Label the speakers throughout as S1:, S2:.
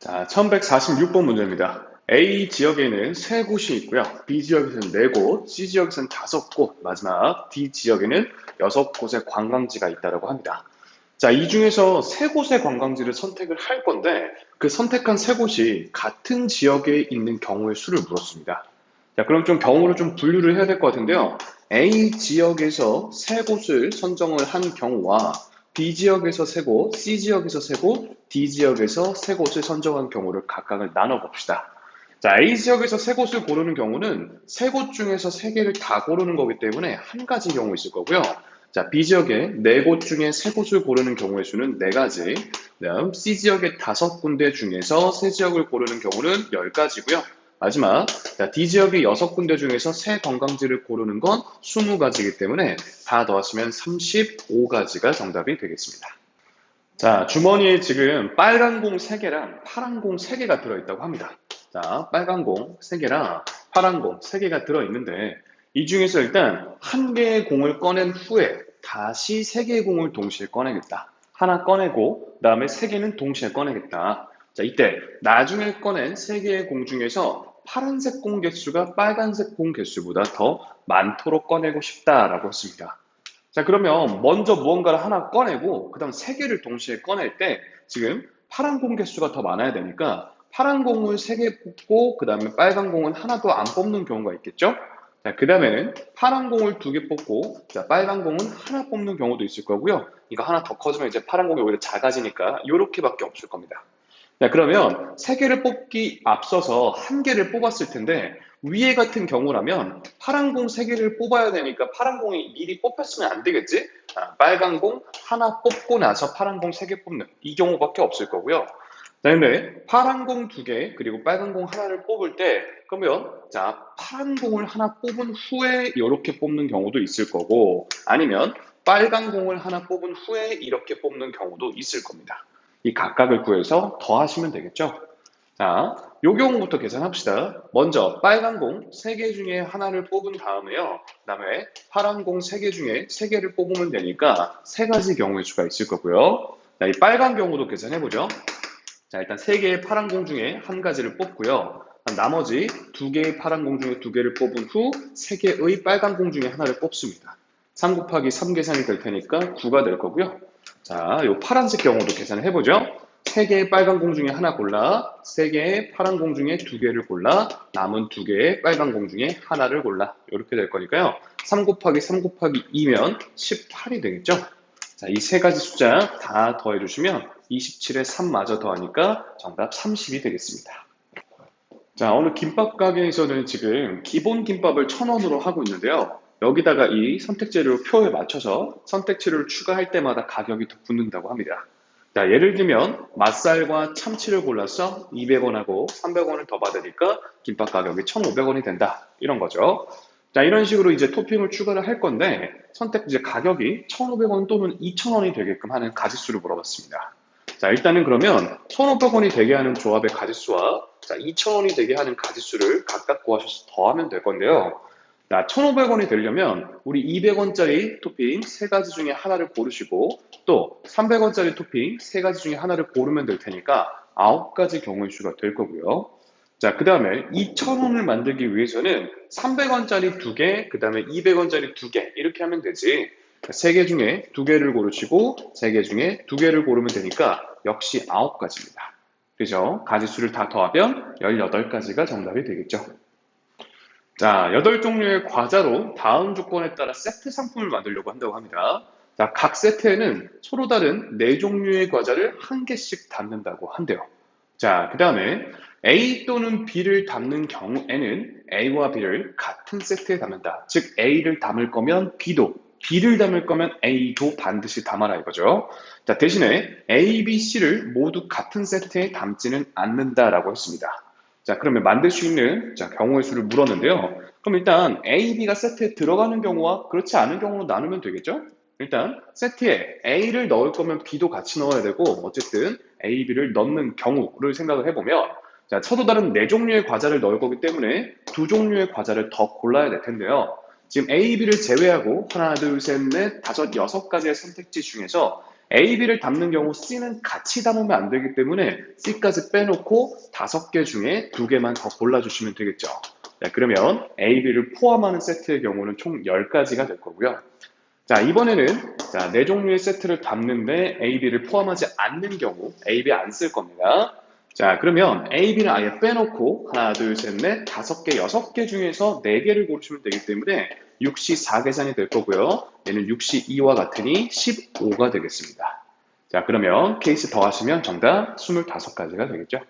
S1: 자, 1146번 문제입니다. A 지역에는 3곳이 있고요. B 지역에서는 4곳, C 지역에서는 5곳, 마지막 D 지역에는 6곳의 관광지가 있다고 합니다. 자, 이 중에서 3곳의 관광지를 선택을 할 건데 그 선택한 3곳이 같은 지역에 있는 경우의 수를 물었습니다. 자, 그럼 좀 경우를 좀 분류를 해야 될 것 같은데요. A 지역에서 3곳을 선정을 한 경우와 B 지역에서 3곳, C 지역에서 3곳, D 지역에서 3곳을 선정한 경우를 각각을 나눠봅시다. 자, A 지역에서 3곳을 고르는 경우는 3곳 중에서 3개를 다 고르는 거기 때문에 한 가지 경우 있을 거고요. 자, B 지역에 4곳 중에 3곳을 고르는 경우의 수는 4가지, 그다음 C 지역의 5군데 중에서 3지역을 고르는 경우는 10가지고요. 마지막, 자, D 지역의 6군데 중에서 새 관광지를 고르는 건 20가지이기 때문에 다 더하시면 35가지가 정답이 되겠습니다. 자, 주머니에 지금 빨간 공 3개랑 파란 공 3개가 들어있다고 합니다. 자, 빨간 공 3개랑 파란 공 3개가 들어있는데 이 중에서 일단 한 개의 공을 꺼낸 후에 다시 3개의 공을 동시에 꺼내겠다. 하나 꺼내고 그다음에 3개는 동시에 꺼내겠다. 자, 이때 나중에 꺼낸 3개의 공 중에서 파란색 공 개수가 빨간색 공 개수보다 더 많도록 꺼내고 싶다라고 했습니다. 자, 그러면 먼저 무언가를 하나 꺼내고 그다음 3개를 동시에 꺼낼 때 지금 파란 공 개수가 더 많아야 되니까 파란 공을 3개 뽑고 그다음에 빨간 공은 하나도 안 뽑는 경우가 있겠죠? 자, 그다음에는 파란 공을 2개 뽑고 자, 빨간 공은 하나 뽑는 경우도 있을 거고요. 이거 하나 더 커지면 이제 파란 공이 오히려 작아지니까 이렇게밖에 없을 겁니다. 자, 그러면 3개를 뽑기 앞서서 1개를 뽑았을 텐데 위에 같은 경우라면 파란 공 3개를 뽑아야 되니까 파란 공이 미리 뽑혔으면 안 되겠지? 빨간 공 하나 뽑고 나서 파란 공 3개 뽑는 이 경우밖에 없을 거고요. 자, 근데 파란 공 2개 그리고 빨간 공 하나를 뽑을 때 그러면 자, 파란 공을 하나 뽑은 후에 이렇게 뽑는 경우도 있을 거고 아니면 빨간 공을 하나 뽑은 후에 이렇게 뽑는 경우도 있을 겁니다. 이 각각을 구해서 더하시면 되겠죠. 자, 요 경우부터 계산합시다. 먼저 빨간 공 3개 중에 하나를 뽑은 다음에요. 그 다음에 파란 공 3개 중에 3개를 뽑으면 되니까 3가지 경우의 수가 있을 거고요. 자, 이 빨간 경우도 계산해보죠. 자, 일단 3개의 파란 공 중에 한 가지를 뽑고요. 나머지 2개의 파란 공 중에 2개를 뽑은 후 3개의 빨간 공 중에 하나를 뽑습니다. 3 곱하기 3 계산이 될 테니까 9가 될 거고요. 자, 요 파란색 경우도 계산을 해보죠. 3개의 빨간 공 중에 하나 골라, 3개의 파란 공 중에 2개를 골라, 남은 2개의 빨간 공 중에 하나를 골라. 이렇게 될 거니까요. 3 곱하기 3 곱하기 2면 18이 되겠죠. 자, 이 3가지 숫자 다 더해주시면 27에 3마저 더하니까 정답 30이 되겠습니다. 자, 오늘 김밥 가게에서는 지금 기본 김밥을 1,000원으로 하고 있는데요. 여기다가 이 선택재료 표에 맞춰서 선택재료를 추가할 때마다 가격이 더 붙는다고 합니다. 자, 예를 들면 맛살과 참치를 골라서 200원하고 300원을 더 받으니까 김밥 가격이 1,500원이 된다. 이런 거죠. 자, 이런 식으로 이제 토핑을 추가를 할 건데 선택재 가격이 1,500원 또는 2,000원이 되게끔 하는 가짓수를 물어봤습니다. 자, 일단은 그러면 1,500원이 되게 하는 조합의 가짓수와 자, 2,000원이 되게 하는 가짓수를 각각 구하셔서 더하면 될 건데요. 자, 1,500원이 되려면 우리 200원짜리 토핑 3가지 중에 하나를 고르시고 또 300원짜리 토핑 3가지 중에 하나를 고르면 될 테니까 9가지 경우의 수가 될 거고요. 자, 그 다음에 2,000원을 만들기 위해서는 300원짜리 2개, 그 다음에 200원짜리 2개 이렇게 하면 되지. 3개 중에 2개를 고르시고 3개 중에 2개를 고르면 되니까 역시 9가지입니다. 그죠? 가지수를 다 더하면 18가지가 정답이 되겠죠. 자, 8종류의 과자로 다음 조건에 따라 세트 상품을 만들려고 한다고 합니다. 자, 각 세트에는 서로 다른 4종류의 과자를 한 개씩 담는다고 한대요. 자, 그 다음에 A 또는 B를 담는 경우에는 A와 B를 같은 세트에 담는다. 즉, A를 담을 거면 B도, B를 담을 거면 A도 반드시 담아라 이거죠. 자, 대신에 A, B, C를 모두 같은 세트에 담지는 않는다라고 했습니다. 자, 그러면 만들 수 있는 경우의 수를 물었는데요. 그럼 일단 A, B가 세트에 들어가는 경우와 그렇지 않은 경우로 나누면 되겠죠? 일단 세트에 A를 넣을 거면 B도 같이 넣어야 되고 어쨌든 A, B를 넣는 경우를 생각을 해보면 자, 서로 다른 4종류의 과자를 넣을 거기 때문에 2종류의 과자를 더 골라야 될 텐데요. 지금 A, B를 제외하고 하나, 둘, 셋, 넷, 다섯, 6가지의 선택지 중에서 A, B를 담는 경우 C는 같이 담으면 안 되기 때문에 C까지 빼놓고 5개 중에 2개만 더 골라주시면 되겠죠. 자, 그러면 A, B를 포함하는 세트의 경우는 총 10가지가 될 거고요. 자, 이번에는 자, 4종류의 세트를 담는데 A, B를 포함하지 않는 경우 A, B 안 쓸 겁니다. 자, 그러면 A, B는 아예 빼놓고 하나, 둘, 셋, 넷, 5개, 6개 중에서 4개를 고르시면 되기 때문에 6시 4계산이 될 거고요. 얘는 6시 2와 같으니 15가 되겠습니다. 자, 그러면 케이스 더하시면 정답 25가지가 되겠죠.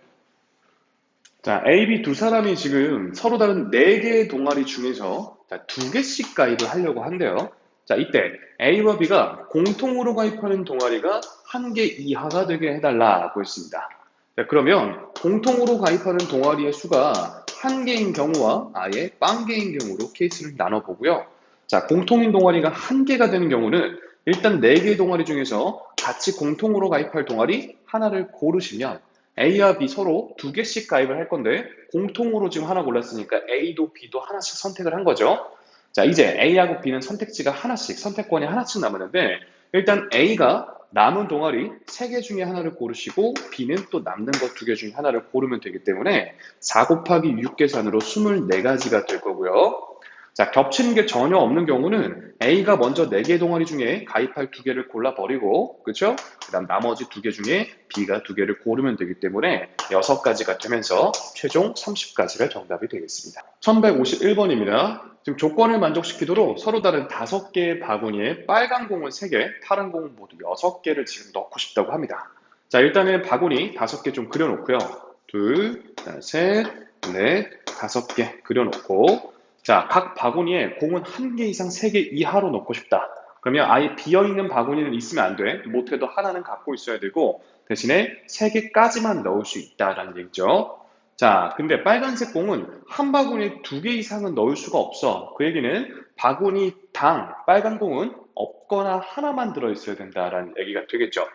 S1: 자, A, B 두 사람이 지금 서로 다른 4개의 동아리 중에서 2개씩 가입을 하려고 한대요. 자, 이때 A와 B가 공통으로 가입하는 동아리가 1개 이하가 되게 해달라고 했습니다. 자, 그러면 공통으로 가입하는 동아리의 수가 1개인 경우와 아예 0개인 경우로 케이스를 나눠보고요. 자, 공통인 동아리가 1개가 되는 경우는 일단 4개의 동아리 중에서 같이 공통으로 가입할 동아리 하나를 고르시면 A와 B 서로 2개씩 가입을 할 건데 공통으로 지금 하나 골랐으니까 A도 B도 하나씩 선택을 한 거죠. 자, 이제 A하고 B는 선택지가 하나씩, 선택권이 하나씩 남았는데 일단 A가 남은 동아리 3개 중에 하나를 고르시고 B는 또 남는 것 2개 중에 하나를 고르면 되기 때문에 4 곱하기 6 계산으로 24가지가 될 거고요. 자, 겹치는 게 전혀 없는 경우는 A가 먼저 4개 동아리 중에 가입할 2개를 골라버리고, 그렇죠? 그 다음 나머지 2개 중에 B가 2개를 고르면 되기 때문에 6가지가 되면서 최종 30가지가 정답이 되겠습니다. 1151번입니다. 지금 조건을 만족시키도록 서로 다른 5개의 바구니에 빨간 공을 3개, 파란 공을 모두 6개를 지금 넣고 싶다고 합니다. 자, 일단은 바구니 5개 좀 그려놓고요. 둘, 셋, 넷, 5개 그려놓고 자, 각 바구니에 공은 1개 이상 3개 이하로 넣고 싶다. 그러면 아예 비어있는 바구니는 있으면 안 돼. 못해도 하나는 갖고 있어야 되고 대신에 3개까지만 넣을 수 있다라는 얘기죠. 자, 근데 빨간색 공은 한 바구니에 2개 이상은 넣을 수가 없어. 그 얘기는 바구니당 빨간 공은 없거나 하나만 들어있어야 된다라는 얘기가 되겠죠.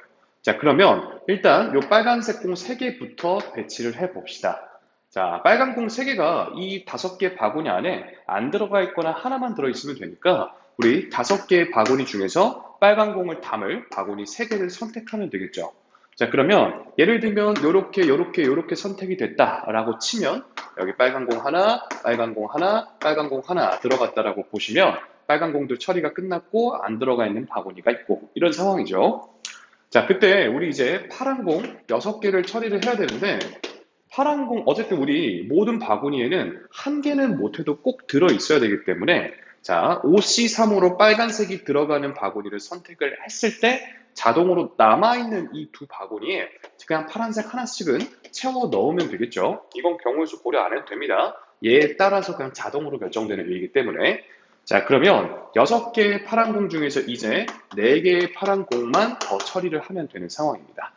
S1: 자, 그러면 일단 이 빨간색 공 3개부터 배치를 해봅시다. 자, 빨간 공 3개가 이 5개 바구니 안에 안 들어가 있거나 하나만 들어있으면 되니까 우리 5개의 바구니 중에서 빨간 공을 담을 바구니 3개를 선택하면 되겠죠. 자, 그러면 예를 들면 요렇게 선택이 됐다라고 치면 여기 빨간 공 하나, 빨간 공 하나, 빨간 공 하나 들어갔다라고 보시면 빨간 공들 처리가 끝났고 안 들어가 있는 바구니가 있고 이런 상황이죠. 자, 그때 우리 이제 파란 공 6개를 처리를 해야 되는데 파란 공, 어쨌든 우리 모든 바구니에는 1개는 못해도 꼭 들어있어야 되기 때문에 자, 5C3으로 빨간색이 들어가는 바구니를 선택을 했을 때 자동으로 남아있는 이 두 바구니에 그냥 파란색 하나씩은 채워 넣으면 되겠죠. 이건 경우의 수 고려 안 해도 됩니다. 얘에 따라서 그냥 자동으로 결정되는 일이기 때문에 자, 그러면 6개의 파란 공 중에서 이제 4개의 파란 공만 더 처리를 하면 되는 상황입니다.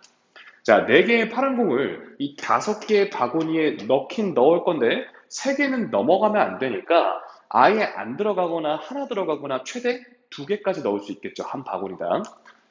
S1: 자, 4개의 파란 공을 이 5개의 바구니에 넣긴 넣을 건데 3개는 넘어가면 안 되니까 아예 안 들어가거나 하나 들어가거나 최대 2개까지 넣을 수 있겠죠. 한 바구니당.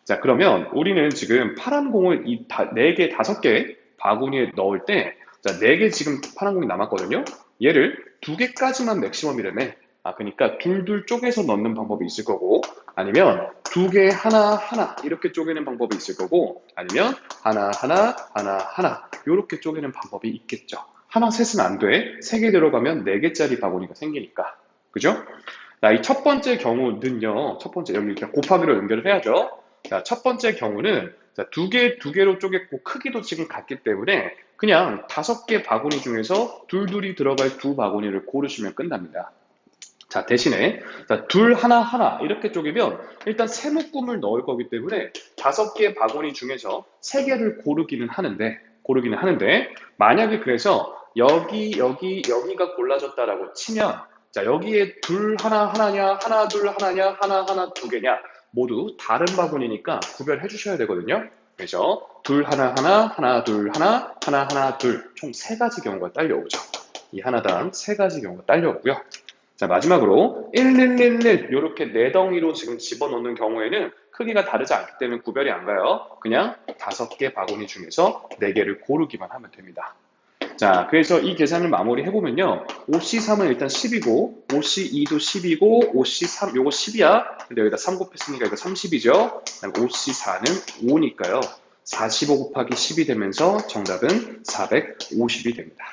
S1: 자, 그러면 우리는 지금 파란 공을 이 4개, 5개 바구니에 넣을 때 자, 4개 지금 파란 공이 남았거든요. 얘를 2개까지만 맥시멈이라며. 아, 그러니까 둘둘 쪼개서 넣는 방법이 있을 거고 아니면 2개 하나 이렇게 쪼개는 방법이 있을 거고 아니면 하나 이렇게 쪼개는 방법이 있겠죠. 하나 셋은 안 돼. 3개 들어가면 4개짜리 바구니가 생기니까. 그죠? 자, 이 첫 번째 경우는요. 첫 번째 여기 이렇게 곱하기로 연결을 해야죠. 자, 첫 번째 경우는 자, 2개로 쪼갰고 크기도 지금 같기 때문에 그냥 5개 바구니 중에서 둘둘이 들어갈 2 바구니를 고르시면 끝납니다. 자, 대신에 자, 둘 하나 이렇게 쪼개면 일단 세 묶음을 넣을 거기 때문에 5개의 바구니 중에서 3개를 고르기는 하는데 만약에 그래서 여기가 골라졌다라고 치면 자, 여기에 둘 하나냐 둘 하나냐 하나 2개냐 모두 다른 바구니니까 구별해 주셔야 되거든요. 그래서 둘 하나 둘 하나 둘 총 3가지 경우가 딸려오죠. 이 하나당 3가지 경우가 딸려오고요. 자, 마지막으로 1111 이렇게 4덩이로 지금 집어넣는 경우에는 크기가 다르지 않기 때문에 구별이 안 가요. 그냥 5개 바구니 중에서 4개를 고르기만 하면 됩니다. 자, 그래서 이 계산을 마무리해보면요. 5C3은 일단 10이고, 5C2도 10이고, 5C3, 요거 10이야. 근데 여기다 3 곱했으니까 이거 30이죠. 5C4는 5니까요. 45 곱하기 10이 되면서 정답은 450이 됩니다.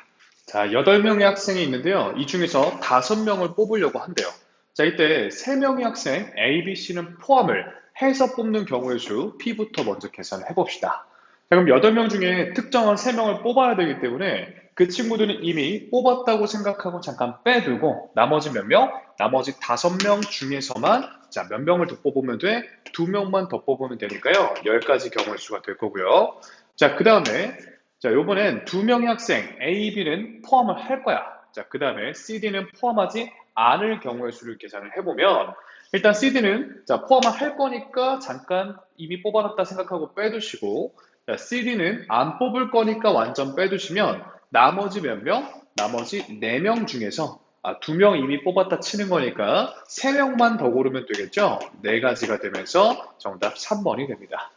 S1: 자, 8명의 학생이 있는데요. 이 중에서 5명을 뽑으려고 한대요. 자, 이때 3명의 학생 A, B, C는 포함을 해서 뽑는 경우의 수 P부터 먼저 계산을 해봅시다. 자, 그럼 8명 중에 특정한 3명을 뽑아야 되기 때문에 그 친구들은 이미 뽑았다고 생각하고 잠깐 빼두고 나머지 몇 명? 나머지 5명 중에서만 자, 몇 명을 더 뽑으면 돼? 2명만 더 뽑으면 되니까요. 10가지 경우의 수가 될 거고요. 자, 그 다음에 자, 요번엔 2명의 학생 A, B는 포함을 할 거야. 자, 그 다음에 C, D는 포함하지 않을 경우의 수를 계산을 해보면 일단 CD는 자, 포함을 할 거니까 잠깐 이미 뽑아놨다 생각하고 빼두시고 자, CD는 안 뽑을 거니까 완전 빼두시면 나머지 몇 명? 나머지 4명 중에서 2명 이미 뽑았다 치는 거니까 3명만 더 고르면 되겠죠? 4가지가 되면서 정답 3번이 됩니다.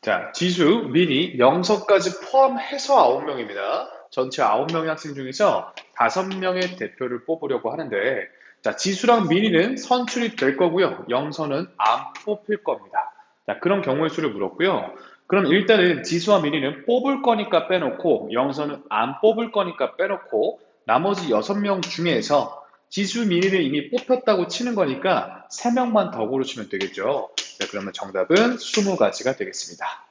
S1: 자, 지수, 미니, 영서까지 포함해서 9명입니다. 전체 9명의 학생 중에서 5명의 대표를 뽑으려고 하는데 자, 지수랑 미니는 선출이 될 거고요. 영서는 안 뽑힐 겁니다. 자, 그런 경우의 수를 물었고요. 그럼 일단은 지수와 미니는 뽑을 거니까 빼놓고 영서는 안 뽑을 거니까 빼놓고 나머지 6명 중에서 지수, 미니는 이미 뽑혔다고 치는 거니까 3명만 더 고르시면 되겠죠. 자, 그러면 정답은 20가지가 되겠습니다.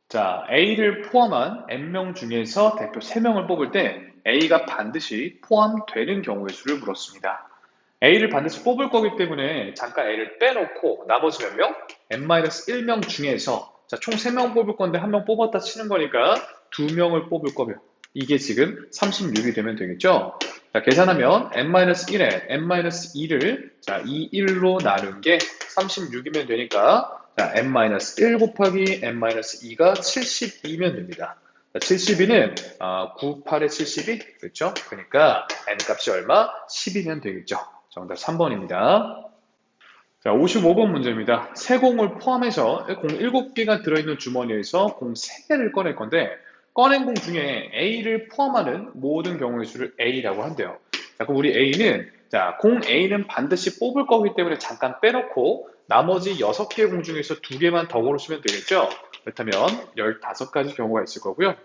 S1: 자, A를 포함한 N명 중에서 대표 3명을 뽑을 때 A가 반드시 포함되는 경우의 수를 물었습니다. A를 반드시 뽑을 거기 때문에 잠깐 A를 빼놓고 나머지 몇 명? N-1명 중에서 자, 총 3명 뽑을 건데 1명 뽑았다 치는 거니까 2명을 뽑을 거면 이게 지금 36이 되면 되겠죠? 자, 계산하면 N-1에 N-2를 자, 2, 1로 나눈 게 36이면 되니까 자, N-1 곱하기 N-2가 72면 됩니다. 72는 9, 8에 72? 그렇죠? 그러니까 N 값이 얼마? 10이면 되겠죠. 정답 3번입니다. 자, 55번 문제입니다. 세 공을 포함해서 공 7개가 들어있는 주머니에서 공 3개를 꺼낼 건데 꺼낸 공 중에 A를 포함하는 모든 경우의 수를 A라고 한대요. 자, 그럼 우리 A는 자, 공 A는 반드시 뽑을 거기 때문에 잠깐 빼놓고 나머지 6개의 공 중에서 2개만 더 고르시면 되겠죠? 그렇다면 15가지 경우가 있을 거고요.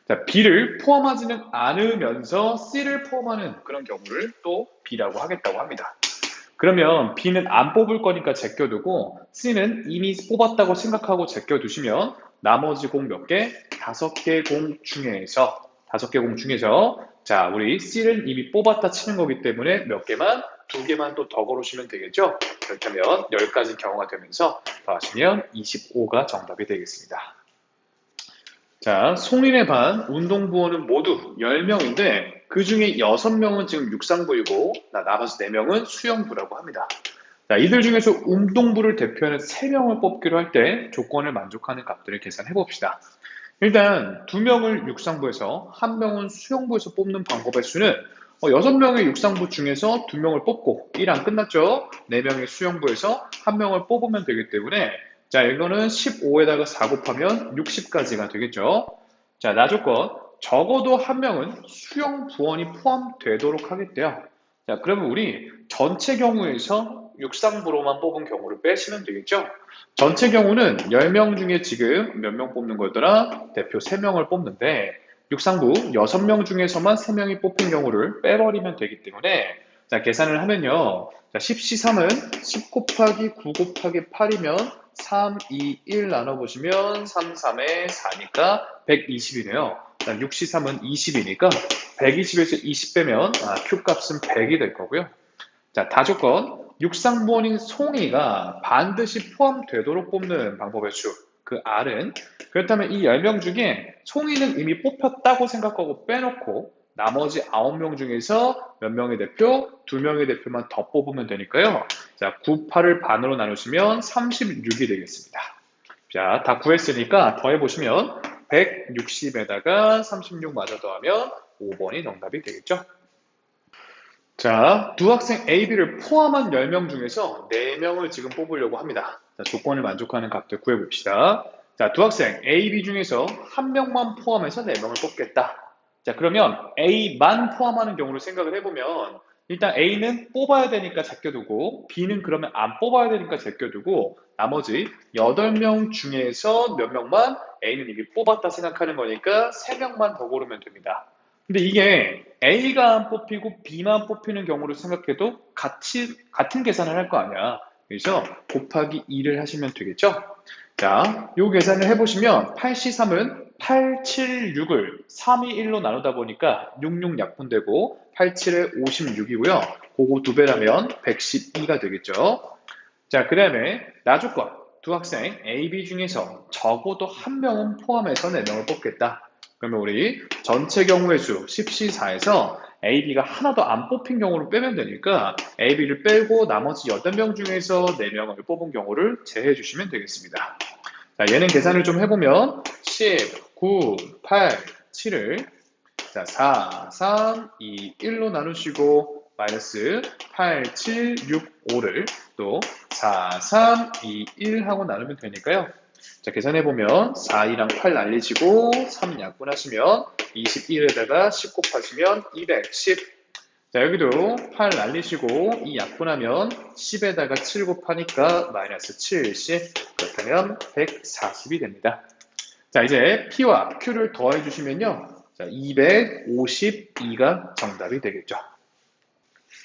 S1: 자, B를 포함하지는 않으면서 C를 포함하는 그런 경우를 또 B라고 하겠다고 합니다. 그러면 B는 안 뽑을 거니까 제껴두고 C는 이미 뽑았다고 생각하고 제껴두시면 나머지 공 몇 개? 5개 공 중에서 5개 공 중에서 자, 우리 C는 이미 뽑았다 치는 거기 때문에 몇 개만? 2개만 또 더 고르시면 되겠죠? 그렇다면 10가지 경우가 되면서 더하시면 25가 정답이 되겠습니다. 자, 송인의 반 운동부원은 모두 10명인데 그 중에 6명은 지금 육상부이고 나머지 4명은 수영부라고 합니다. 자, 이들 중에서 운동부를 대표하는 3명을 뽑기로 할 때 조건을 만족하는 값들을 계산해 봅시다. 일단 2명을 육상부에서 1명은 수영부에서 뽑는 방법의 수는 6명의 육상부 중에서 2명을 뽑고 1 안 끝났죠? 4명의 수영부에서 1명을 뽑으면 되기 때문에 자, 이거는 15에다가 4 곱하면 60까지가 되겠죠. 자, 나조건 적어도 1명은 수영부원이 포함되도록 하겠대요. 자, 그러면 우리 전체 경우에서 육상부로만 뽑은 경우를 빼시면 되겠죠. 전체 경우는 10명 중에 지금 몇 명 뽑는 거더라? 대표 3명을 뽑는데 육상부 6명 중에서만 3명이 뽑힌 경우를 빼버리면 되기 때문에 자, 계산을 하면요. 자, 10C3은 10 곱하기 9 곱하기 8이면 3, 2, 1 나눠보시면 3, 3에 4니까 120이네요. 6C3은 20이니까 120에서 20 빼면 Q 값은 100이 될 거고요. 자, 다조건 육상부원인 송이가 반드시 포함되도록 뽑는 방법의 수, 그 R은 그렇다면 이 10명 중에 송이는 이미 뽑혔다고 생각하고 빼놓고 나머지 9명 중에서 몇 명의 대표? 2명의 대표만 더 뽑으면 되니까요. 자, 9, 8을 반으로 나누시면 36이 되겠습니다. 자, 다 구했으니까 더해보시면 160에다가 36 마저 더하면 5번이 정답이 되겠죠. 자, 두 학생 A, B를 포함한 10명 중에서 4명을 지금 뽑으려고 합니다. 자, 조건을 만족하는 값들 구해봅시다. 자, 두 학생 A, B 중에서 1명만 포함해서 4명을 뽑겠다.
S2: 자, 그러면 A만 포함하는 경우를 생각을 해보면 일단 A는 뽑아야 되니까 제껴두고 B는 그러면 안 뽑아야 되니까 제껴두고 나머지 8명 중에서 몇 명만 A는 이미 뽑았다 생각하는 거니까 3명만 더 고르면 됩니다. 근데 이게 A가 안 뽑히고 B만 뽑히는 경우를 생각해도 같은 계산을 할 거 아니야. 그래서 곱하기 2를 하시면 되겠죠? 자, 요 계산을 해보시면 8C3은 8, 7, 6을 3, 2, 1로 나누다 보니까 66 약분되고 8, 7에 56이고요. 그거 2배라면 112가 되겠죠. 자, 그 다음에 나조건 두 학생 A, B 중에서 적어도 한 명은 포함해서 4명을 뽑겠다. 그러면 우리 전체 경우의 수 10C4에서 A, B가 하나도 안 뽑힌 경우를 빼면 되니까 A, B를 빼고 나머지 8명 중에서 4명을 뽑은 경우를 제해 주시면 되겠습니다. 자, 얘는 계산을 좀 해보면 10, 9, 8, 7을 자, 4, 3, 2, 1로 나누시고 마이너스 8, 7, 6, 5를 또 4, 3, 2, 1 하고 나누면 되니까요. 자, 계산해보면 4, 2랑 8 날리시고 3 약분하시면 21에다가 10 곱하시면 210. 자, 여기도 8 날리시고 2 약분하면 10에다가 7 곱하니까 마이너스 70. 그렇다면 140이 됩니다. 자, 이제 P와 Q를 더해 주시면요. 자, 252가 정답이 되겠죠.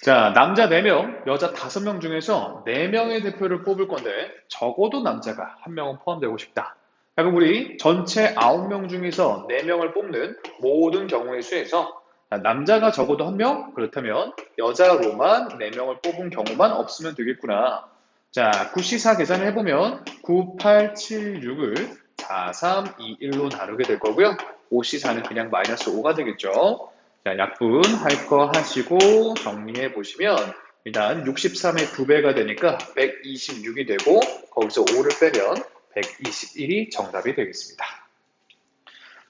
S2: 자, 남자 4명, 여자 5명 중에서 4명의 대표를 뽑을 건데 적어도 남자가 1명은 포함되고 싶다. 그럼 우리 전체 9명 중에서 4명을 뽑는 모든 경우의 수에서 남자가 적어도 1명, 그렇다면 여자로만 4명을 뽑은 경우만 없으면 되겠구나. 자, 9C4 계산을 해보면 9, 8, 7, 6을 4, 3, 2, 1로 나누게 될 거고요. 5C4는 그냥 마이너스 5가 되겠죠. 자, 약분할 거 하시고 정리해 보시면 일단 63의 2배가 되니까 126이 되고 거기서 5를 빼면 121이 정답이 되겠습니다.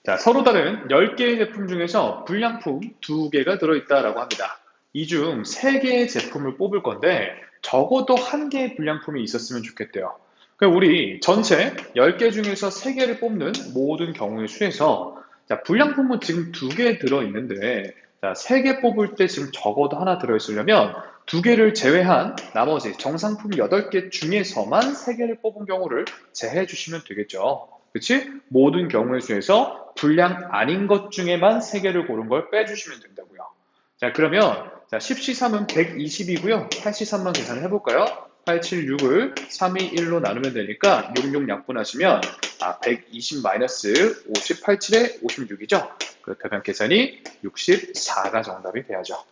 S2: 자, 서로 다른 10개의 제품 중에서 불량품 2개가 들어있다라고 합니다. 이 중 3개의 제품을 뽑을 건데 적어도 1개의 불량품이 있었으면 좋겠대요. 그럼 우리 전체 10개 중에서 3개를 뽑는 모든 경우의 수에서 자, 불량품은 지금 2개 들어있는데 자, 3개 뽑을 때 지금 적어도 하나 들어있으려면 2개를 제외한 나머지 정상품 8개 중에서만 3개를 뽑은 경우를 제해 주시면 되겠죠. 그치? 모든 경우의 수에서 불량 아닌 것 중에만 3개를 고른 걸 빼주시면 된다고요. 자, 그러면 자, 10C3은 120이고요. 8C3만 계산을 해볼까요? 8, 7, 6을 3, 2, 1로 나누면 되니까 66 약분하시면 120 마이너스 58, 7에 56이죠. 그렇다면 계산이 64가 정답이 돼야죠.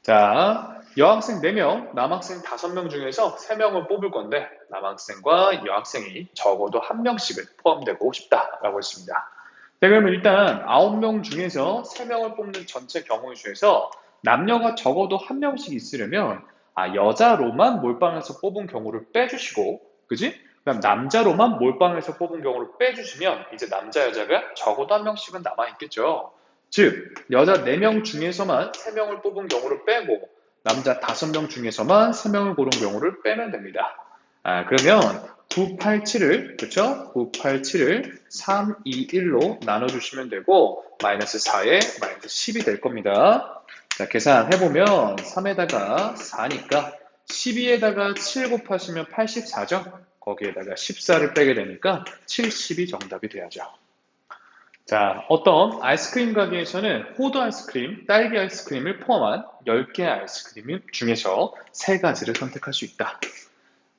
S2: 자, 여학생 4명, 남학생 5명 중에서 3명을 뽑을 건데 남학생과 여학생이 적어도 1명씩은 포함되고 싶다라고 했습니다. 자, 그러면 일단 9명 중에서 3명을 뽑는 전체 경우의 수에서 남녀가 적어도 1명씩 있으려면 여자로만 몰빵해서 뽑은 경우를 빼주시고 그지? 그럼 남자로만 몰빵해서 뽑은 경우를 빼주시면 이제 남자 여자가 적어도 1명씩은 남아있겠죠. 즉 여자 4명 중에서만 3명을 뽑은 경우를 빼고 남자 5명 중에서만 3명을 고른 경우를 빼면 됩니다. 그러면 987을 그렇죠? 987을 3, 2, 1로 나눠주시면 되고 마이너스 4에 마이너스 10이 될 겁니다. 자, 계산해보면 3에다가 4니까 12에다가 7 곱하시면 84죠? 거기에다가 14를 빼게 되니까 70이 정답이 돼야죠. 자, 어떤 아이스크림 가게에서는 호두 아이스크림, 딸기 아이스크림을 포함한 10개의 아이스크림 중에서 3가지를 선택할 수 있다.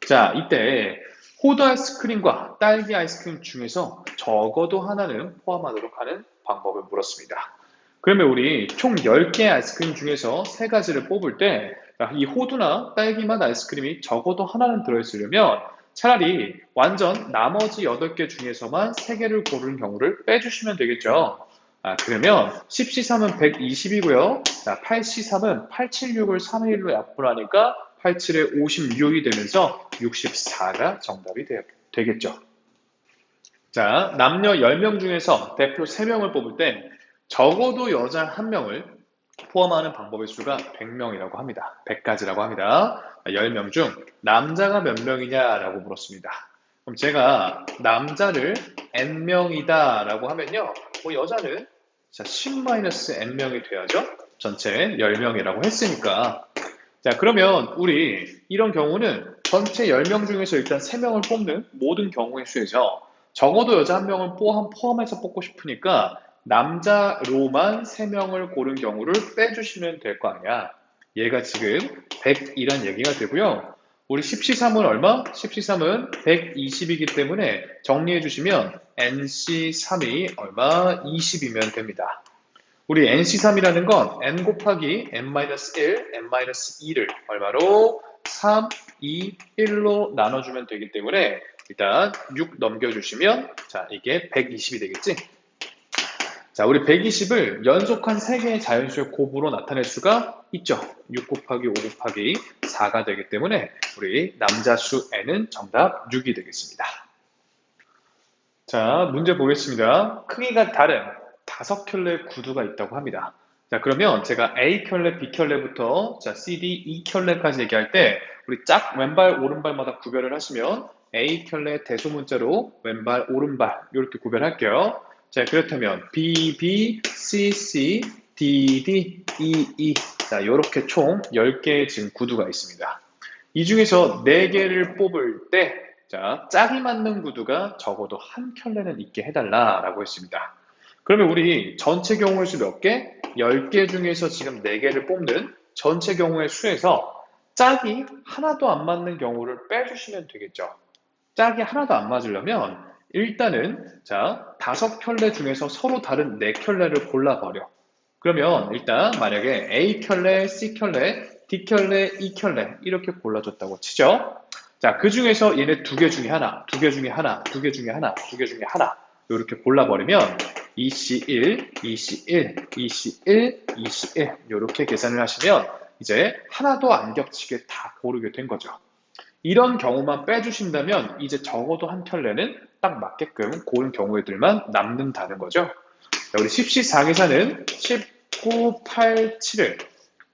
S2: 자, 이때 호두 아이스크림과 딸기 아이스크림 중에서 적어도 하나는 포함하도록 하는 방법을 물었습니다. 그러면 우리 총 10개의 아이스크림 중에서 3가지를 뽑을 때 이 호두나 딸기 맛 아이스크림이 적어도 하나는 들어있으려면 차라리 완전 나머지 8개 중에서만 3개를 고르는 경우를 빼주시면 되겠죠. 그러면 10C3은 120이고요. 8C3은 876을 3의 1로 약분하니까 87에 56이 되면서 64가 정답이 되겠죠. 자, 남녀 10명 중에서 대표 3명을 뽑을 때 적어도 여자 1명을 포함하는 방법의 수가 100명이라고 합니다. 100가지라고 합니다. 10명 중 남자가 몇 명이냐라고 물었습니다. 그럼 제가 남자를 N명이다 라고 하면요. 여자는 자, 10-n명이 돼야죠. 전체 10명이라고 했으니까. 자, 그러면 우리 이런 경우는 전체 10명 중에서 일단 3명을 뽑는 모든 경우의 수에서 적어도 여자 1명을 포함해서 뽑고 싶으니까 남자로만 3명을 고른 경우를 빼주시면 될 거 아니야. 얘가 지금 100이란 얘기가 되고요. 우리 10C3은 얼마? 10C3은 120이기 때문에 정리해 주시면 NC3이 얼마? 20이면 됩니다. 우리 NC3이라는 건 n 곱하기 n-1, n-2를 얼마로? 3, 2, 1로 나눠주면 되기 때문에 일단 6 넘겨주시면 자, 이게 120이 되겠지? 자, 우리 120을 연속한 3개의 자연수의 곱으로 나타낼 수가 있죠. 6 곱하기 5 곱하기 4가 되기 때문에 우리 남자수 n은 정답 6이 되겠습니다. 자, 문제 보겠습니다. 크기가 다른 5켤레 구두가 있다고 합니다. 자, 그러면 제가 A켤레, B켤레부터 자, CD, E켤레까지 얘기할 때 우리 짝 왼발, 오른발마다 구별을 하시면 A켤레 대소문자로 왼발, 오른발 이렇게 구별할게요. 자, 그렇다면 B, B, C, C, D, D, E, E 자, 이렇게 총 10개의 지금 구두가 있습니다. 이 중에서 4개를 뽑을 때 자, 짝이 맞는 구두가 적어도 한 켤레는 있게 해달라라고 했습니다. 그러면 우리 전체 경우의 수 몇 개? 10개 중에서 지금 4개를 뽑는 전체 경우의 수에서 짝이 하나도 안 맞는 경우를 빼주시면 되겠죠. 짝이 하나도 안 맞으려면 일단은 자, 5켤레 중에서 서로 다른 4켤레를 골라버려. 그러면 일단 만약에 A켤레, C켤레, D켤레, E켤레 이렇게 골라줬다고 치죠. 자, 그 중에서 얘네 2개 중에 하나, 2개 중에 하나, 2개 중에 하나, 2개 중에 하나 이렇게 골라버리면 EC1, EC1, EC1, EC1 이렇게 계산을 하시면 이제 하나도 안 겹치게 다 고르게 된 거죠. 이런 경우만 빼주신다면 이제 적어도 한 켤레는 딱 맞게끔 고른 경우들만 남는다는 거죠. 자, 우리 10C4 계산은 19, 8, 7을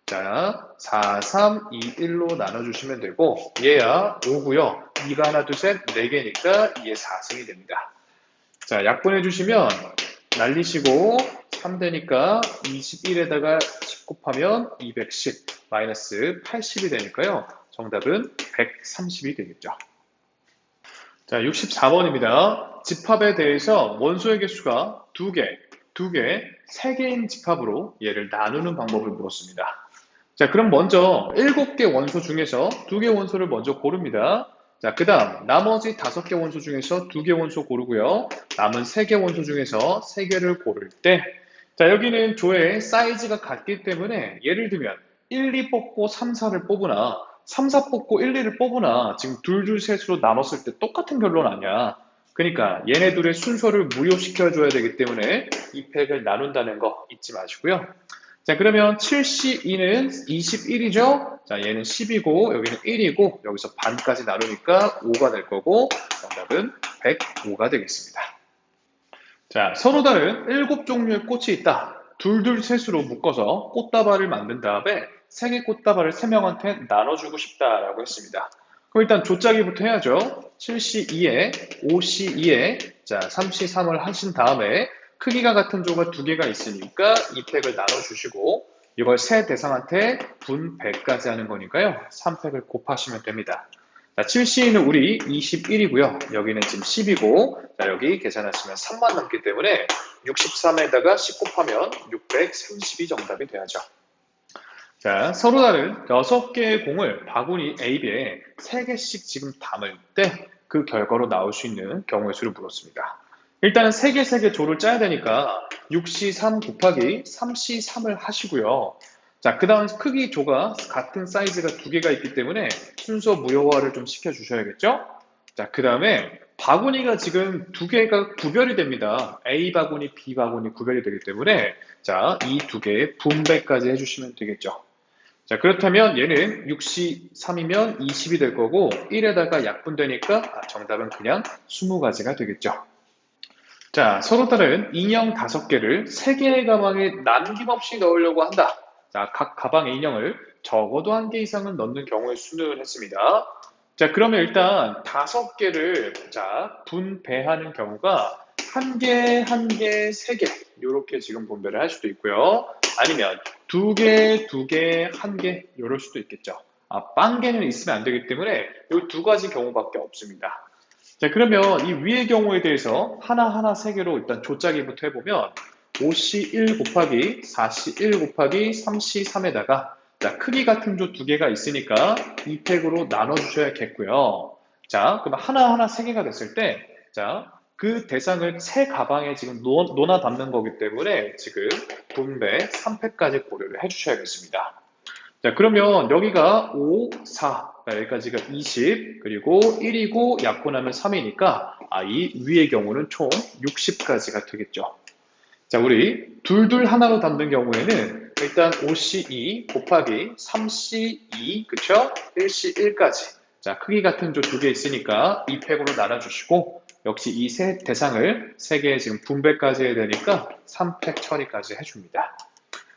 S2: 자, 4, 3, 2, 1로 나눠주시면 되고 얘야 5고요. 2가 하나, 둘, 셋, 4개니까 2의 4승이 됩니다. 자, 약분해 주시면 날리시고 3되니까 21에다가 10 곱하면 210 마이너스 80이 되니까요. 정답은 130이 되겠죠. 자, 64번입니다. 집합에 대해서 원소의 개수가 2개, 3개인 집합으로 얘를 나누는 방법을 물었습니다. 자, 그럼 먼저 7개 원소 중에서 2개 원소를 먼저 고릅니다. 자, 그 다음 나머지 5개 원소 중에서 2개 원소 고르고요. 남은 3개 원소 중에서 3개를 고를 때 자, 여기는 조의 사이즈가 같기 때문에 예를 들면 1, 2 뽑고 3, 4를 뽑으나 3, 4 뽑고 1, 2를 뽑으나 지금 둘, 셋으로 나눴을 때 똑같은 결론 아니야. 그러니까 얘네 둘의 순서를 무효시켜줘야 되기 때문에 이 팩을 나눈다는 거 잊지 마시고요. 자, 그러면 7C2는 21이죠? 자, 얘는 10이고, 여기는 1이고, 여기서 반까지 나누니까 5가 될 거고, 정답은 105가 되겠습니다. 자, 서로 다른 7종류의 꽃이 있다. 둘, 셋으로 묶어서 꽃다발을 만든 다음에 3개 꽃다발을 3명한테 나눠주고 싶다라고 했습니다. 그럼 일단 조짜기부터 해야죠. 7C2에 5C2에 자, 3C3을 하신 다음에 크기가 같은 조가 2개가 있으니까 이 팩을 나눠주시고 이걸 세 대상한테 분배까지 하는 거니까요. 3팩을 곱하시면 됩니다. 자, 7C는 우리 21이고요. 여기는 지금 10이고 자, 여기 계산하시면 3만 남기 때문에 63에다가 10 곱하면 630이 정답이 돼야죠. 자, 서로 다른 6개의 공을 바구니 A, B에 3개씩 지금 담을 때 그 결과로 나올 수 있는 경우의 수를 물었습니다. 일단은 3개 조를 짜야 되니까 6C3 곱하기 3C3을 하시고요. 자, 그 다음 크기 조가 같은 사이즈가 2개가 있기 때문에 순서 무효화를 좀 시켜주셔야겠죠? 자, 그 다음에 바구니가 지금 2개가 구별이 됩니다. A 바구니, B 바구니 구별이 되기 때문에 자, 이 2개의 분배까지 해주시면 되겠죠. 자, 그렇다면 얘는 6C3이면 20이 될 거고 1에다가 약분되니까 정답은 그냥 20가지가 되겠죠. 자, 서로 다른 인형 5개를 3개의 가방에 남김없이 넣으려고 한다. 자, 각 가방의 인형을 적어도 1개 이상은 넣는 경우의 수는 했습니다. 자, 그러면 일단 5개를 자, 분배하는 경우가 한 개, 한 개, 세 개 이렇게 지금 분배를 할 수도 있고요. 아니면 두 개, 두 개, 한 개 이럴 수도 있겠죠. 빵개는 있으면 안 되기 때문에 이 두 가지 경우밖에 없습니다. 자, 그러면 이 위의 경우에 대해서 하나하나 세 개로 일단 조짜기부터 해보면 5C 1 곱하기 4C 1 곱하기 3C 3에다가 자, 크기 같은 조 두 개가 있으니까 이 팩으로 나눠주셔야겠고요. 자, 그럼 하나하나 세 개가 됐을 때, 자, 그 대상을 세 가방에 지금 놓아 담는 거기 때문에 지금 분배 3팩까지 고려를 해주셔야겠습니다. 자, 그러면 여기가 5, 4, 여기까지가 20, 그리고 1이고 약분하면 3이니까 이 위의 경우는 총 60까지가 되겠죠. 자, 우리 둘둘 하나로 담는 경우에는 일단 5C2 곱하기 3C2, 그쵸? 1C1까지. 자, 크기 같은 조 두 개 있으니까 2팩으로 나눠주시고, 역시 이 세 대상을 세 개에 지금 분배까지 해야 되니까 3팩 처리까지 해줍니다.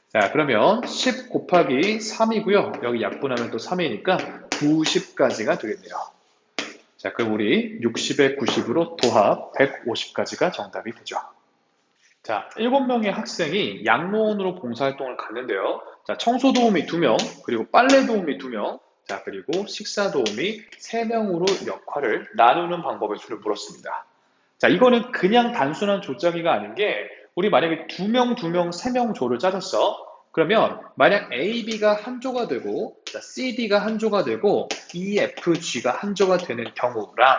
S2: 자, 그러면 10 곱하기 3이고요. 여기 약분하면 또 3이니까 90까지가 되겠네요. 자, 그럼 우리 60에 90으로 도합 150까지가 정답이 되죠. 자, 7명의 학생이 양로원으로 봉사활동을 갔는데요. 자, 청소 도우미 2명, 그리고 빨래 도우미 2명, 자, 그리고 식사 도우미 3명으로 역할을 나누는 방법의 수를 물었습니다. 자, 이거는 그냥 단순한 조짜기가 아닌 게, 우리 만약에 2명, 2명, 3명 조를 짜줬어. 그러면 만약 A, B가 한 조가 되고, 자, C, D가 한 조가 되고, E, F, G가 한 조가 되는 경우랑,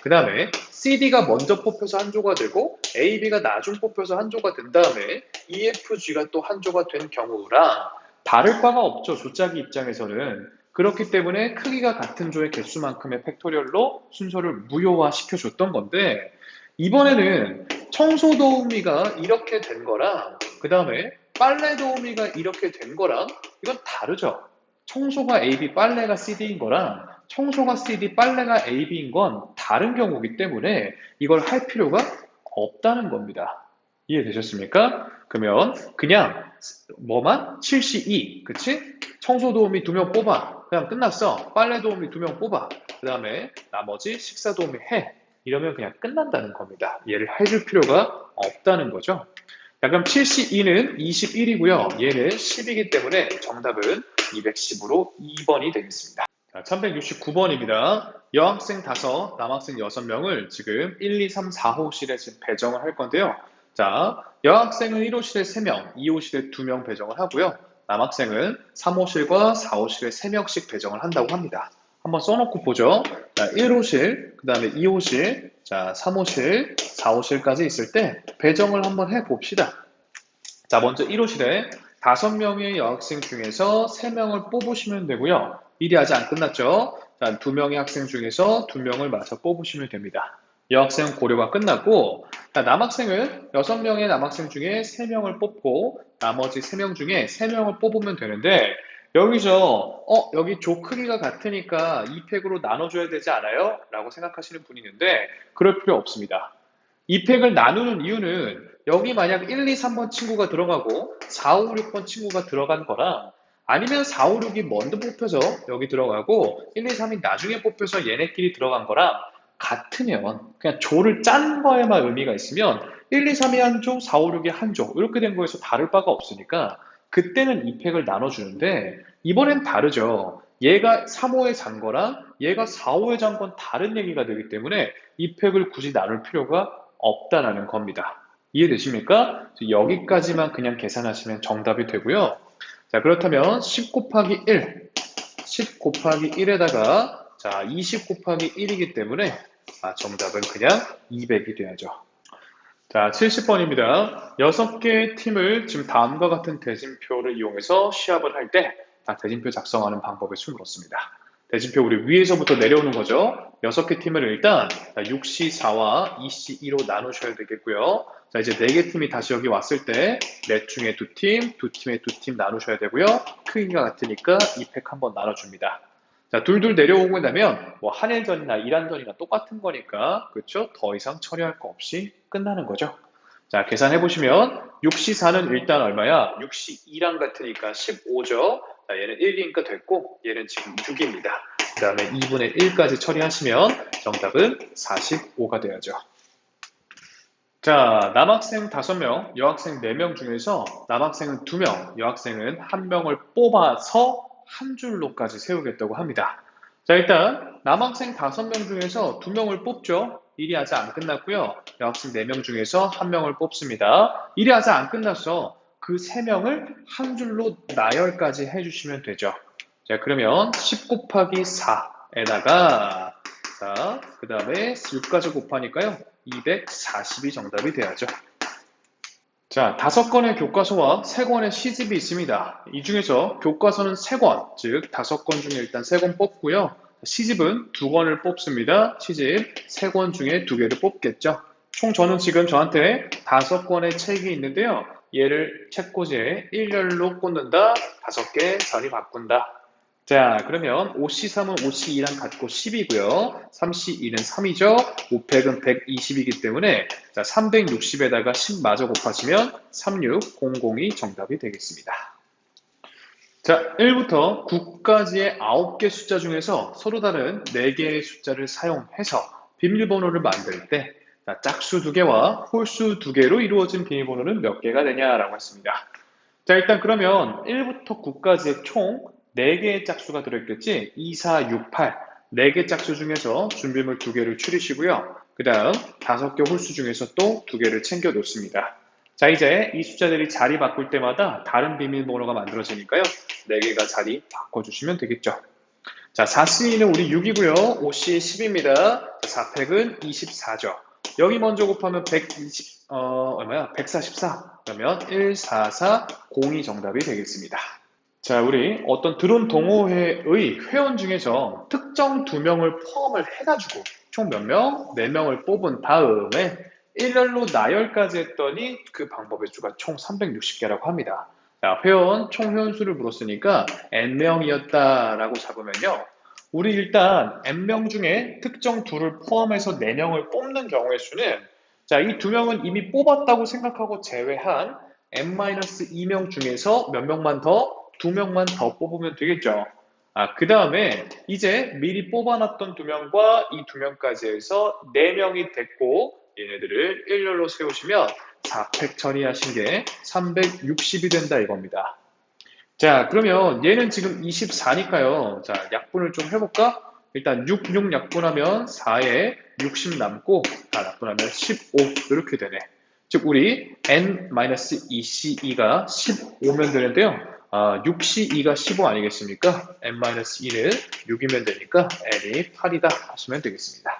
S2: 그 다음에 CD가 먼저 뽑혀서 한 조가 되고 A, B가 나중 뽑혀서 한 조가 된 다음에 E, F, G가 또 한 조가 된 경우랑 다를 바가 없죠. 조짜기 입장에서는. 그렇기 때문에 크기가 같은 조의 개수만큼의 팩토리얼로 순서를 무효화시켜줬던 건데 이번에는 청소 도우미가 이렇게 된 거랑 그 다음에 빨래 도우미가 이렇게 된 거랑 이건 다르죠. 청소가 A, B, 빨래가 CD인 거랑 청소가 CD, 빨래가 A, B인 건 다른 경우이기 때문에 이걸 할 필요가 없다는 겁니다. 이해되셨습니까? 그러면 그냥 뭐만? 7C2, 그치? 청소 도우미 2명 뽑아. 그냥 끝났어. 빨래 도우미 2명 뽑아. 그 다음에 나머지 식사 도우미 해. 이러면 그냥 끝난다는 겁니다. 얘를 해줄 필요가 없다는 거죠. 자, 그럼 7C2는 21이고요. 얘는 10이기 때문에 정답은 210으로 2번이 되겠습니다. 369번입니다. 여학생 5, 남학생 6명을 지금 1, 2, 3, 4호실에 지금 배정을 할 건데요. 자, 여학생은 1호실에 3명, 2호실에 2명 배정을 하고요. 남학생은 3호실과 4호실에 3명씩 배정을 한다고 합니다. 한번 써놓고 보죠. 자, 1호실, 그 다음에 2호실, 자, 3호실, 4호실까지 있을 때 배정을 한번 해봅시다. 자, 먼저 1호실에 5명의 여학생 중에서 3명을 뽑으시면 되고요. 일이 아직 안 끝났죠. 자, 2명의 학생 중에서 2명을 마저 뽑으시면 됩니다. 여학생 고려가 끝났고, 자, 남학생은 6명의 남학생 중에 3명을 뽑고, 나머지 3명 중에 3명을 뽑으면 되는데, 여기서, 여기 조 크기가 같으니까 2팩으로 나눠줘야 되지 않아요? 라고 생각하시는 분이 있는데, 그럴 필요 없습니다. 2팩을 나누는 이유는, 여기 만약 1, 2, 3번 친구가 들어가고, 4, 5, 6번 친구가 들어간 거랑, 아니면 4, 5, 6이 먼저 뽑혀서 여기 들어가고 1, 2, 3이 나중에 뽑혀서 얘네끼리 들어간 거랑 같으면 그냥 조를 짠 거에만 의미가 있으면 1, 2, 3이 한 조, 4, 5, 6이 한 조 이렇게 된 거에서 다를 바가 없으니까 그때는 2팩을 나눠주는데 이번엔 다르죠. 얘가 3호에 잔 거랑 얘가 4호에 잔 건 다른 얘기가 되기 때문에 2팩을 굳이 나눌 필요가 없다라는 겁니다. 이해되십니까? 여기까지만 그냥 계산하시면 정답이 되고요. 자, 그렇다면 10 곱하기 1, 10 곱하기 1에다가 자, 20 곱하기 1이기 때문에 정답은 그냥 200이 돼야죠. 자, 70번입니다. 6개의 팀을 지금 다음과 같은 대진표를 이용해서 시합을 할 때 대진표 작성하는 방법을 물었습니다. 대진표 우리 위에서부터 내려오는 거죠. 6개 팀을 일단 6C4와 2C2로 나누셔야 되겠고요. 자, 이제 4개 팀이 다시 여기 왔을 때 넷 중에 2팀, 2팀에 2팀 나누셔야 되고요. 크기가 같으니까 2팩 한번 나눠줍니다. 자, 둘둘 내려오고 나면 뭐 한일전이나 이란전이나 똑같은 거니까 그렇죠? 더 이상 처리할 거 없이 끝나는 거죠. 자, 계산해 보시면 6C4는 일단 얼마야? 6C2랑 같으니까 15죠. 자, 얘는 1이니까 됐고 얘는 지금 6입니다. 그 다음에 2분의 1까지 처리하시면 정답은 45가 돼야죠. 자, 남학생 5명, 여학생 4명 중에서 남학생은 2명, 여학생은 1명을 뽑아서 한 줄로까지 세우겠다고 합니다. 자, 일단 남학생 5명 중에서 2명을 뽑죠. 일이 아직 안 끝났고요. 여학생 4명 중에서 1명을 뽑습니다. 일이 아직 안 끝났어. 그 3명을 한 줄로 나열까지 해주시면 되죠. 자, 그러면 10 곱하기 4에다가 자, 그 다음에 6까지 곱하니까요. 240이 정답이 돼야죠. 자, 5권의 교과서와 3권의 시집이 있습니다. 이 중에서 교과서는 3권, 즉 5권 중에 일단 3권 뽑고요. 시집은 2권을 뽑습니다. 시집 3권 중에 2개를 뽑겠죠. 총 저는 지금 저한테 5권의 책이 있는데요. 얘를 책꽂이에 일렬로 꽂는다, 5개 자리 바꾼다. 자, 그러면 5C3은 5C2랑 같고 10이고요. 3C2는 3이죠. 5팩은 120이기 때문에 자, 360에다가 10 마저 곱하시면 36002 정답이 되겠습니다. 자, 1부터 9까지의 9개 숫자 중에서 서로 다른 4개의 숫자를 사용해서 비밀번호를 만들 때 자, 짝수 2개와 홀수 2개로 이루어진 비밀번호는 몇 개가 되냐라고 했습니다. 자, 일단 그러면 1부터 9까지의 총 4개의 짝수가 들어있겠지? 2, 4, 6, 8. 4개 짝수 중에서 준비물 2개를 추리시고요. 그 다음 5개 홀수 중에서 또 2개를 챙겨 놓습니다. 자, 이제 이 숫자들이 자리 바꿀 때마다 다른 비밀번호가 만들어지니까요. 4개가 자리 바꿔주시면 되겠죠. 자, 4C는 우리 6이고요. 5C 10입니다. 4팩은 24죠. 여기 먼저 곱하면 120, 얼마야? 144. 그러면 14402 정답이 되겠습니다. 자, 우리 어떤 드론 동호회의 회원 중에서 특정 2명을 포함을 해가지고 총 몇 명? 4명을 뽑은 다음에 일렬로 나열까지 했더니 그 방법의 수가 총 360개라고 합니다. 자, 총 회원수를 물었으니까 N명이었다라고 잡으면요. 우리 일단 N명 중에 특정 2를 포함해서 4명을 뽑는 경우의 수는 자, 이 2명은 이미 뽑았다고 생각하고 제외한 N-2명 중에서 몇 명만 더? 2명만 더 뽑으면 되겠죠. 그 다음에 이제 미리 뽑아놨던 2명과 이 2명까지 해서 4명이 됐고 얘네들을 일렬로 세우시면 4팩 처리하신 게 360이 된다 이겁니다. 자, 그러면 얘는 지금 24니까요. 자, 약분을 좀 해볼까? 일단 6 약분하면 4에 60 남고 다 약분하면 15 이렇게 되네. 즉 우리 n-2c2가 15면 되는데요. 6c2가 15 아니겠습니까? n-2는 6이면 되니까 n이 8이다 하시면 되겠습니다.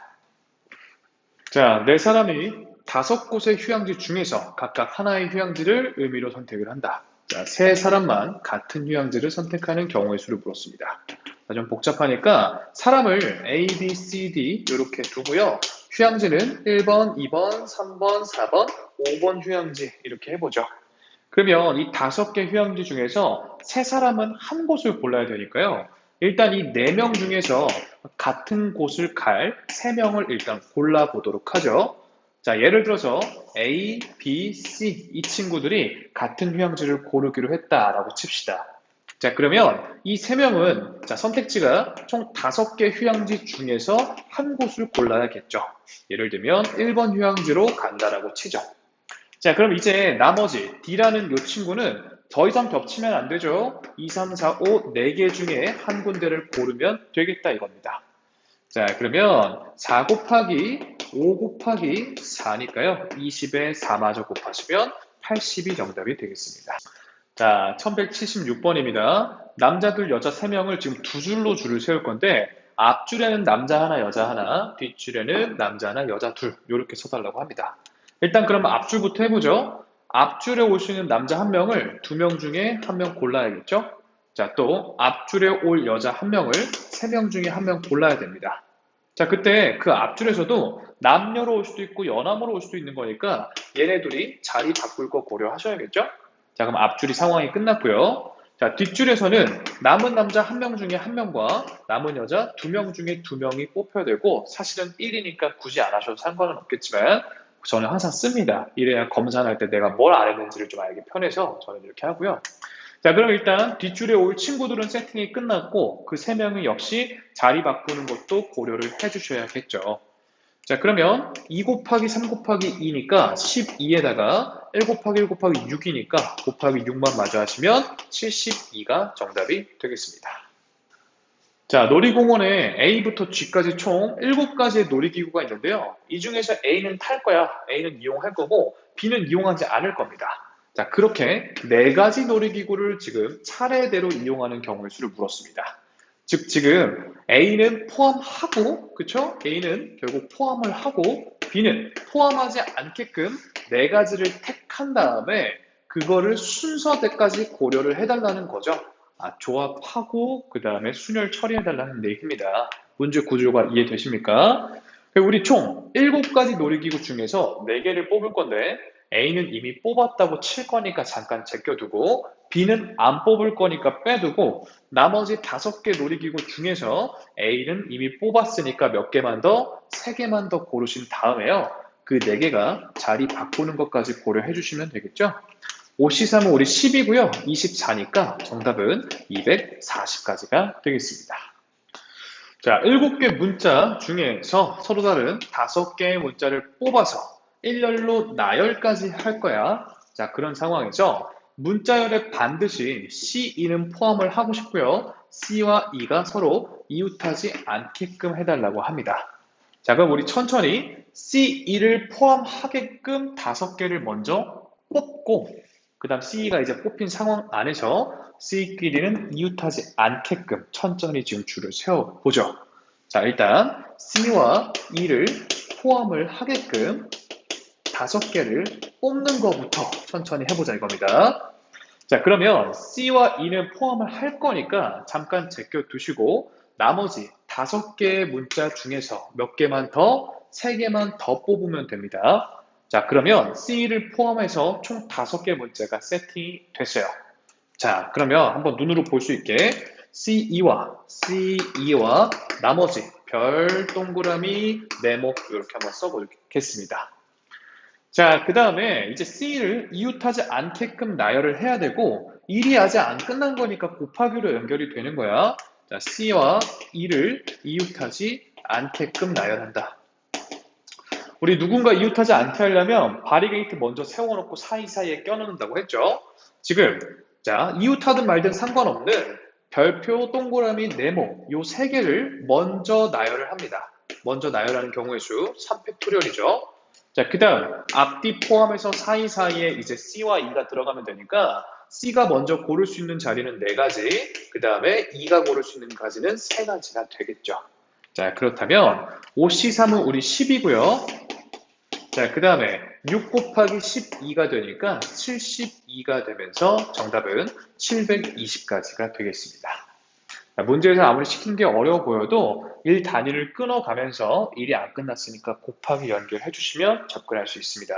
S2: 자, 네 사람이 5곳의 휴양지 중에서 각각 하나의 휴양지를 의미로 선택을 한다. 자, 3사람만 같은 휴양지를 선택하는 경우의 수를 물었습니다. 자, 좀 복잡하니까 사람을 A, B, C, D 이렇게 두고요. 휴양지는 1번, 2번, 3번, 4번, 5번 휴양지 이렇게 해보죠. 그러면 이 5개 휴양지 중에서 3사람은 한 곳을 골라야 되니까요. 일단 이 4명 중에서 같은 곳을 갈 3명을 일단 골라보도록 하죠. 자, 예를 들어서 A, B, C 이 친구들이 같은 휴양지를 고르기로 했다라고 칩시다. 자, 그러면 이 3명은 자, 선택지가 총 5개 휴양지 중에서 한 곳을 골라야겠죠. 예를 들면 1번 휴양지로 간다라고 치죠. 자, 그럼 이제 나머지 D라는 이 친구는 더 이상 겹치면 안 되죠. 2, 3, 4, 5, 4개 중에 한 군데를 고르면 되겠다 이겁니다. 자, 그러면 4 곱하기 5 곱하기 4니까요. 20에 4마저 곱하시면 80이 정답이 되겠습니다. 자, 1176번입니다. 남자 둘, 여자 3명을 지금 2줄로 줄을 세울 건데 앞줄에는 남자 하나, 여자 하나, 뒷줄에는 남자 하나, 여자 둘 이렇게 써달라고 합니다. 일단 그럼 앞줄부터 해보죠. 앞줄에 올 수 있는 남자 1명을 2명 중에 1명 골라야겠죠? 자, 또 앞줄에 올 여자 1명을 3명 중에 1명 골라야 됩니다. 자, 그때 그 앞줄에서도 남녀로 올 수도 있고 여남으로 올 수도 있는 거니까 얘네들이 자리 바꿀 거 고려하셔야겠죠? 자, 그럼 앞줄이 상황이 끝났고요. 자, 뒷줄에서는 남은 남자 1명 중에 1명과 남은 여자 2명 중에 2명이 뽑혀야 되고 사실은 1이니까 굳이 안 하셔도 상관은 없겠지만 저는 항상 씁니다. 이래야 검사할 때 내가 뭘 안 했는지를 좀 알기 편해서 저는 이렇게 하고요. 자, 그럼 일단 뒷줄에 올 친구들은 세팅이 끝났고 그 3명이 역시 자리 바꾸는 것도 고려를 해주셔야겠죠. 자, 그러면 2 곱하기 3 곱하기 2니까 12에다가 1 곱하기 1 곱하기 6이니까 곱하기 6만 마저 하시면 72가 정답이 되겠습니다. 자, 놀이공원에 A부터 G까지 총 7가지의 놀이기구가 있는데요. 이 중에서 A는 탈 거야. A는 이용할 거고 B는 이용하지 않을 겁니다. 자, 그렇게 4가지 놀이기구를 지금 차례대로 이용하는 경우의 수를 물었습니다. 즉, 지금 A는 포함하고, 그쵸? A는 결국 포함을 하고 B는 포함하지 않게끔 4가지를 택한 다음에 그거를 순서대까지 고려를 해달라는 거죠. 조합하고 그 다음에 순열 처리해달라는 얘기입니다. 문제 구조가 이해되십니까? 우리 총 7가지 놀이기구 중에서 4개를 뽑을 건데 A는 이미 뽑았다고 칠 거니까 잠깐 제껴두고 B는 안 뽑을 거니까 빼두고 나머지 5개 놀이기구 중에서 A는 이미 뽑았으니까 몇 개만 더, 3개만 더 고르신 다음에요. 그 4개가 자리 바꾸는 것까지 고려해 주시면 되겠죠? 5C3은 우리 10이고요. 24니까 정답은 240까지가 되겠습니다. 자, 7개 문자 중에서 서로 다른 5개의 문자를 뽑아서 일렬로 나열까지 할 거야. 자, 그런 상황에서 문자열에 반드시 C2는 포함을 하고 싶고요. C와 E가 서로 이웃하지 않게끔 해달라고 합니다. 자, 그럼 우리 천천히 C2를 포함하게끔 5개를 먼저 뽑고 그 다음 C가 이제 뽑힌 상황 안에서 C끼리는 이웃하지 않게끔 천천히 지금 줄을 세워보죠. 자, 일단 C와 E를 포함을 하게끔 5개를 뽑는 것부터 천천히 해보자 이겁니다. 자, 그러면 C와 E는 포함을 할 거니까 잠깐 제껴두시고 나머지 5개의 문자 중에서 몇 개만 더, 3개만 더 뽑으면 됩니다. 자, 그러면 C를 포함해서 총 5개 문제가 세팅이 됐어요. 자, 그러면 한번 눈으로 볼 수 있게 C2와 나머지 별 동그라미 네모 이렇게 한번 써보겠습니다. 자, 그 다음에 이제 C를 이웃하지 않게끔 나열을 해야 되고 1이 아직 안 끝난 거니까 곱하기로 연결이 되는 거야. 자, C와 E를 이웃하지 않게끔 나열한다. 우리 누군가 이웃하지 않게 하려면 바리게이트 먼저 세워놓고 사이사이에 껴넣는다고 했죠. 지금 자 이웃하든 말든 상관없는 별표, 동그라미, 네모 요 3개를 먼저 나열을 합니다. 먼저 나열하는 경우의 수 3팩토리얼이죠. 자, 그 다음 앞뒤 포함해서 사이사이에 이제 C와 E가 들어가면 되니까 C가 먼저 고를 수 있는 자리는 4가지, 그 다음에 E가 고를 수 있는 가지는 3가지가 되겠죠. 자, 그렇다면 5C3은 우리 10이고요. 자, 그 다음에 6 곱하기 12가 되니까 72가 되면서 정답은 720까지가 되겠습니다. 자, 문제에서 아무리 시킨 게 어려워 보여도 1 단위를 끊어가면서 일이 안 끝났으니까 곱하기 연결해 주시면 접근할 수 있습니다.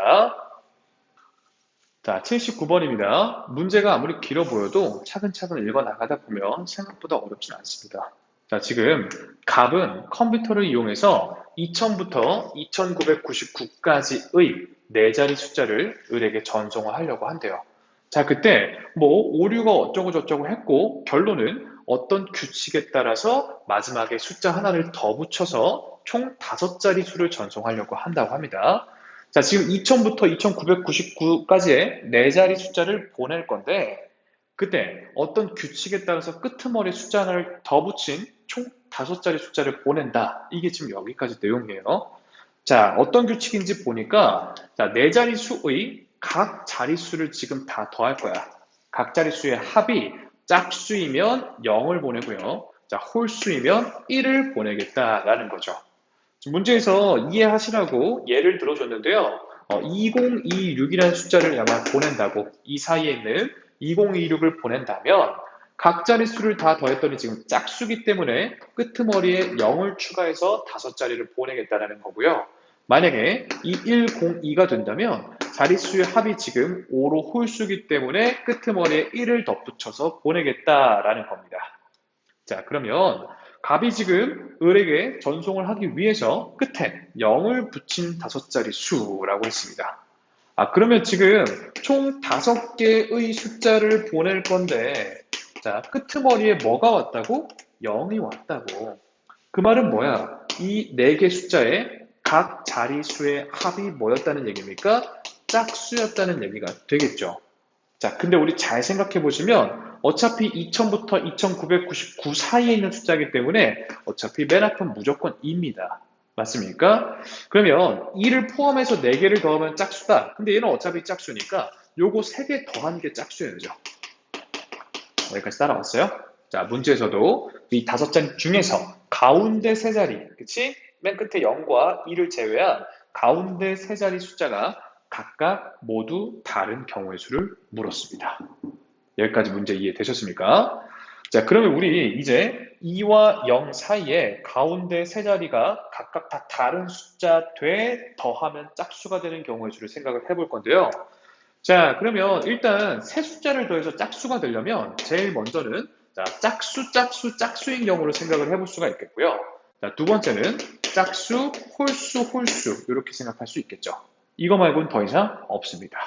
S2: 자, 79번입니다. 문제가 아무리 길어 보여도 차근차근 읽어 나가다 보면 생각보다 어렵진 않습니다. 자, 지금 갑은 컴퓨터를 이용해서 2000부터 2999까지의 4자리 숫자를 을에게 전송하려고 한대요. 자, 그때 뭐 오류가 어쩌고 저쩌고 했고 결론은 어떤 규칙에 따라서 마지막에 숫자 하나를 더 붙여서 총 5자리 수를 전송하려고 한다고 합니다. 자, 지금 2000부터 2999까지의 4자리 숫자를 보낼 건데 그때 어떤 규칙에 따라서 끄트머리 숫자 하나를 더 붙인 총 5자리 숫자를 보낸다. 이게 지금 여기까지 내용이에요. 자, 어떤 규칙인지 보니까 자, 4자리 수의 각 자릿수를 지금 다 더할 거야. 각 자릿수의 합이 짝수이면 0을 보내고요. 자, 홀수이면 1을 보내겠다라는 거죠. 문제에서 이해하시라고 예를 들어줬는데요. 2026이라는 숫자를 아마 보낸다고 이 사이에 있는 2026을 보낸다면 각 자릿수를 다 더했더니 지금 짝수기 때문에 끄트머리에 0을 추가해서 5자리를 보내겠다는 거고요. 만약에 2102가 된다면 자릿수의 합이 지금 5로 홀수기 때문에 끄트머리에 1을 덧붙여서 보내겠다라는 겁니다. 자, 그러면 갑이 지금 을에게 전송을 하기 위해서 끝에 0을 붙인 5자리 수라고 했습니다. 그러면 지금 총 5개의 숫자를 보낼 건데 자, 끄트머리에 뭐가 왔다고? 0이 왔다고. 그 말은 뭐야? 이 4개 숫자에 각 자리수의 합이 뭐였다는 얘기입니까? 짝수였다는 얘기가 되겠죠. 자, 근데 우리 잘 생각해 보시면 어차피 2000부터 2999 사이에 있는 숫자이기 때문에 어차피 맨 앞은 무조건 2입니다. 맞습니까? 그러면 2를 포함해서 4개를 더하면 짝수다. 근데 얘는 어차피 짝수니까 요거 3개 더한 게 짝수여야죠. 여기까지 따라왔어요? 자, 문제에서도 이 5자리 중에서 가운데 3자리, 그치? 맨 끝에 0과 2를 제외한 가운데 3자리 숫자가 각각 모두 다른 경우의 수를 물었습니다. 여기까지 문제 이해되셨습니까? 자, 그러면 우리 이제 2와 0 사이에 가운데 3자리가 각각 다 다른 숫자 돼 더하면 짝수가 되는 경우의 수를 생각을 해볼 건데요. 자, 그러면 일단 세 숫자를 더해서 짝수가 되려면 제일 먼저는 자, 짝수인 경우로 생각을 해볼 수가 있겠고요. 자, 두 번째는 짝수, 홀수 이렇게 생각할 수 있겠죠. 이거 말고는 더 이상 없습니다.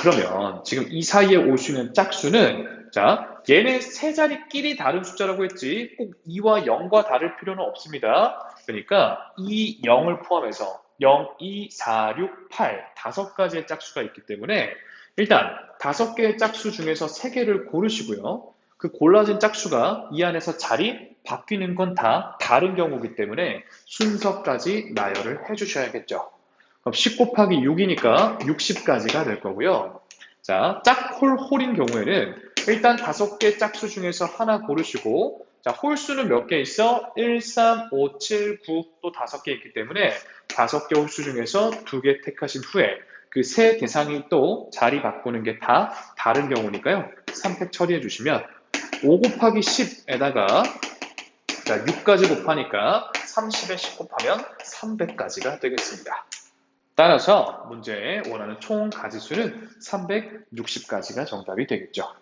S2: 그러면 지금 이 사이에 올 수 있는 짝수는 자, 얘네 세 자리끼리 다른 숫자라고 했지 꼭 2와 0과 다를 필요는 없습니다. 그러니까 2, 0을 포함해서 0, 2, 4, 6, 8 5가지의 짝수가 있기 때문에 일단 5개의 짝수 중에서 3개를 고르시고요. 그 골라진 짝수가 이 안에서 자리 바뀌는 건 다 다른 경우이기 때문에 순서까지 나열을 해주셔야겠죠. 그럼 10 곱하기 6이니까 60까지가 될 거고요. 자, 홀인 경우에는 일단 5개 짝수 중에서 하나 고르시고 자, 홀수는 몇 개 있어? 1, 3, 5, 7, 9 또 5개 있기 때문에 5개 홀수 중에서 2개 택하신 후에 그 세 대상이 또 자리 바꾸는 게 다 다른 경우니까요. 3팩 처리해 주시면 5 곱하기 10에다가 자, 6까지 곱하니까 30에 10 곱하면 300까지가 되겠습니다. 따라서 문제에 원하는 총 가지수는 360가지가 정답이 되겠죠.